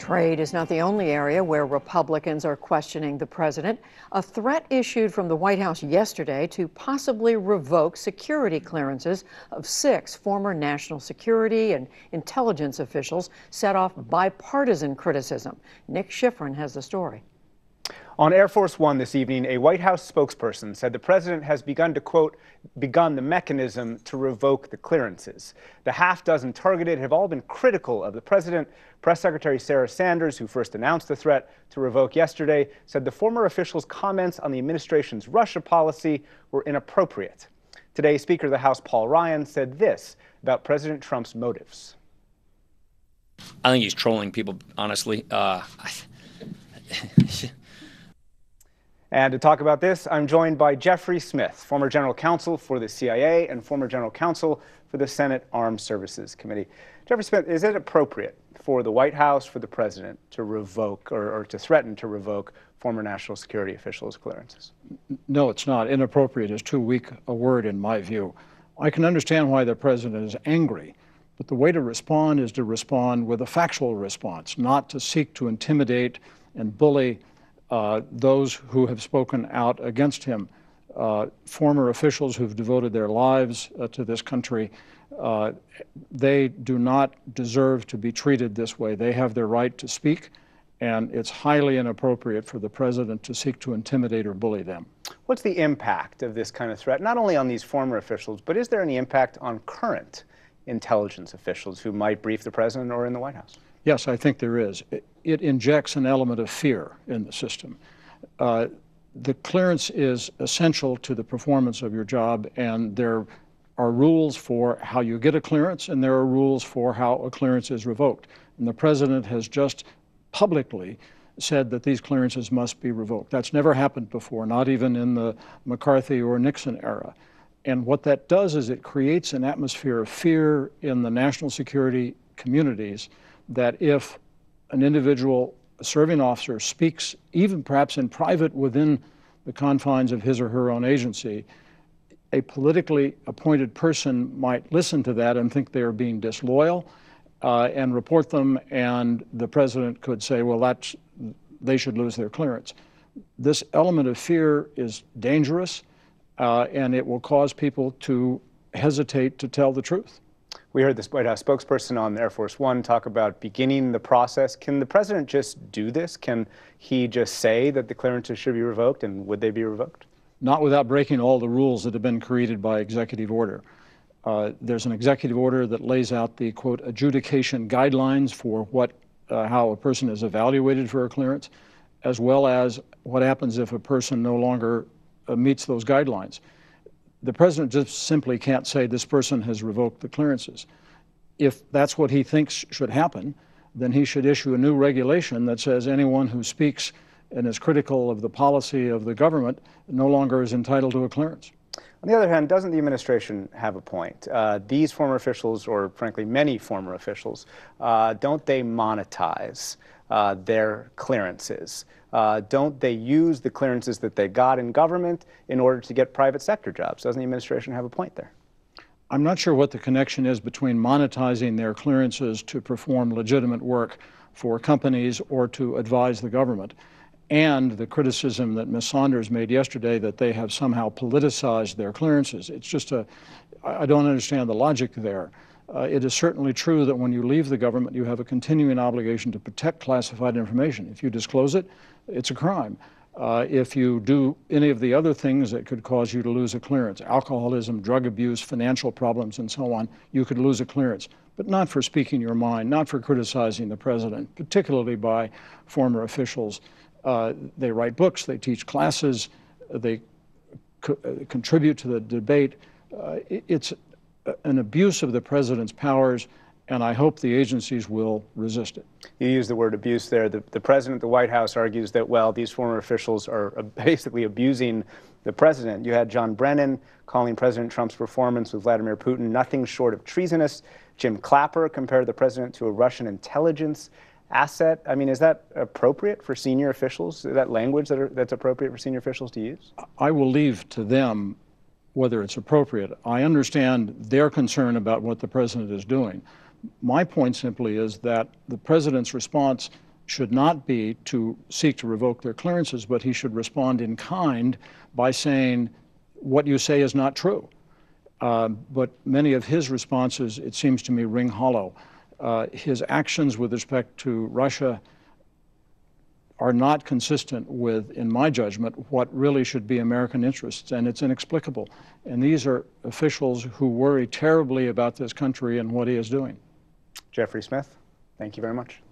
Trade is not the only area where Republicans are questioning the president. A threat issued from the White House yesterday to possibly revoke security clearances of 6 former national security and intelligence officials set off bipartisan criticism. Nick Schifrin has the story. On Air Force One this evening, a White House spokesperson said the president has begun to, quote, begun the mechanism to revoke the clearances. The half dozen targeted have all been critical of the president. Press Secretary Sarah Sanders, who first announced the threat to revoke yesterday, said the former official's comments on the administration's Russia policy were inappropriate. Today, Speaker of the House Paul Ryan said this about President Trump's motives. I think he's trolling people, honestly. And to talk about this, I'm joined by Jeffrey Smith, former general counsel for the CIA and former general counsel for the Senate Armed Services Committee. Jeffrey Smith, is it appropriate for the White House, for the president, to revoke or to threaten to revoke former national security officials' clearances? No, it's not. Inappropriate is too weak a word in my view. I can understand why the president is angry, but the way to respond is to respond with a factual response, not to seek to intimidate and bully those who have spoken out against him. Former officials who've devoted their lives to this country, they do not deserve to be treated this way. They have their right to speak, and it's highly inappropriate for the president to seek to intimidate or bully them. What's the impact of this kind of threat, not only on these former officials, but is there any impact on current intelligence officials who might brief the president or in the White House? Yes, I think there is. It injects an element of fear in the system. The clearance is essential to the performance of your job, and there are rules for how you get a clearance, and there are rules for how a clearance is revoked. And the president has just publicly said that these clearances must be revoked. That's never happened before, not even in the McCarthy or Nixon era. And what that does is it creates an atmosphere of fear in the national security communities that if an individual, a serving officer, speaks, even perhaps in private within the confines of his or her own agency, a politically appointed person might listen to that and think they are being disloyal and report them, and the president could say, well, they should lose their clearance. This element of fear is dangerous, and it will cause people to hesitate to tell the truth. We heard this White House spokesperson on Air Force One talk about beginning the process. Can the president just do this? Can he just say that the clearances should be revoked, and would they be revoked? Not without breaking all the rules that have been created by executive order. There's an executive order that lays out the, quote, adjudication guidelines for how a person is evaluated for a clearance, as well as what happens if a person no longer meets those guidelines. The president just simply can't say this person has revoked the clearances. If that's what he thinks should happen, then he should issue a new regulation that says anyone who speaks and is critical of the policy of the government no longer is entitled to a clearance. On the other hand, doesn't the administration have a point? These former officials, or frankly many former officials, don't they monetize their clearances? Don't they use the clearances that they got in government in order to get private sector jobs? Doesn't the administration have a point there? I'm not sure what the connection is between monetizing their clearances to perform legitimate work for companies or to advise the government, and the criticism that Ms. Saunders made yesterday that they have somehow politicized their clearances. It's just I don't understand the logic there. It is certainly true that when you leave the government, you have a continuing obligation to protect classified information. If you disclose it, it's a crime. If you do any of the other things that could cause you to lose a clearance, alcoholism, drug abuse, financial problems, and so on, you could lose a clearance. But not for speaking your mind, not for criticizing the president, particularly by former officials. They write books, they teach classes, they contribute to the debate. It's an abuse of the president's powers, and I hope the agencies will resist it. You use the word abuse there. The president, the White House, argues that, well, these former officials are basically abusing the president. You had John Brennan calling President Trump's performance with Vladimir Putin nothing short of treasonous. Jim Clapper compared the president to a Russian intelligence asset. I mean, is that appropriate for senior officials? Is that language that's appropriate for senior officials to use? I will leave to them whether it's appropriate. I understand their concern about what the president is doing. My point simply is that the president's response should not be to seek to revoke their clearances, but he should respond in kind by saying, what you say is not true. But many of his responses, it seems to me, ring hollow. His actions with respect to Russia are not consistent with, in my judgment, what really should be American interests, and it's inexplicable. And these are officials who worry terribly about this country and what he is doing. Jeffrey Smith, thank you very much.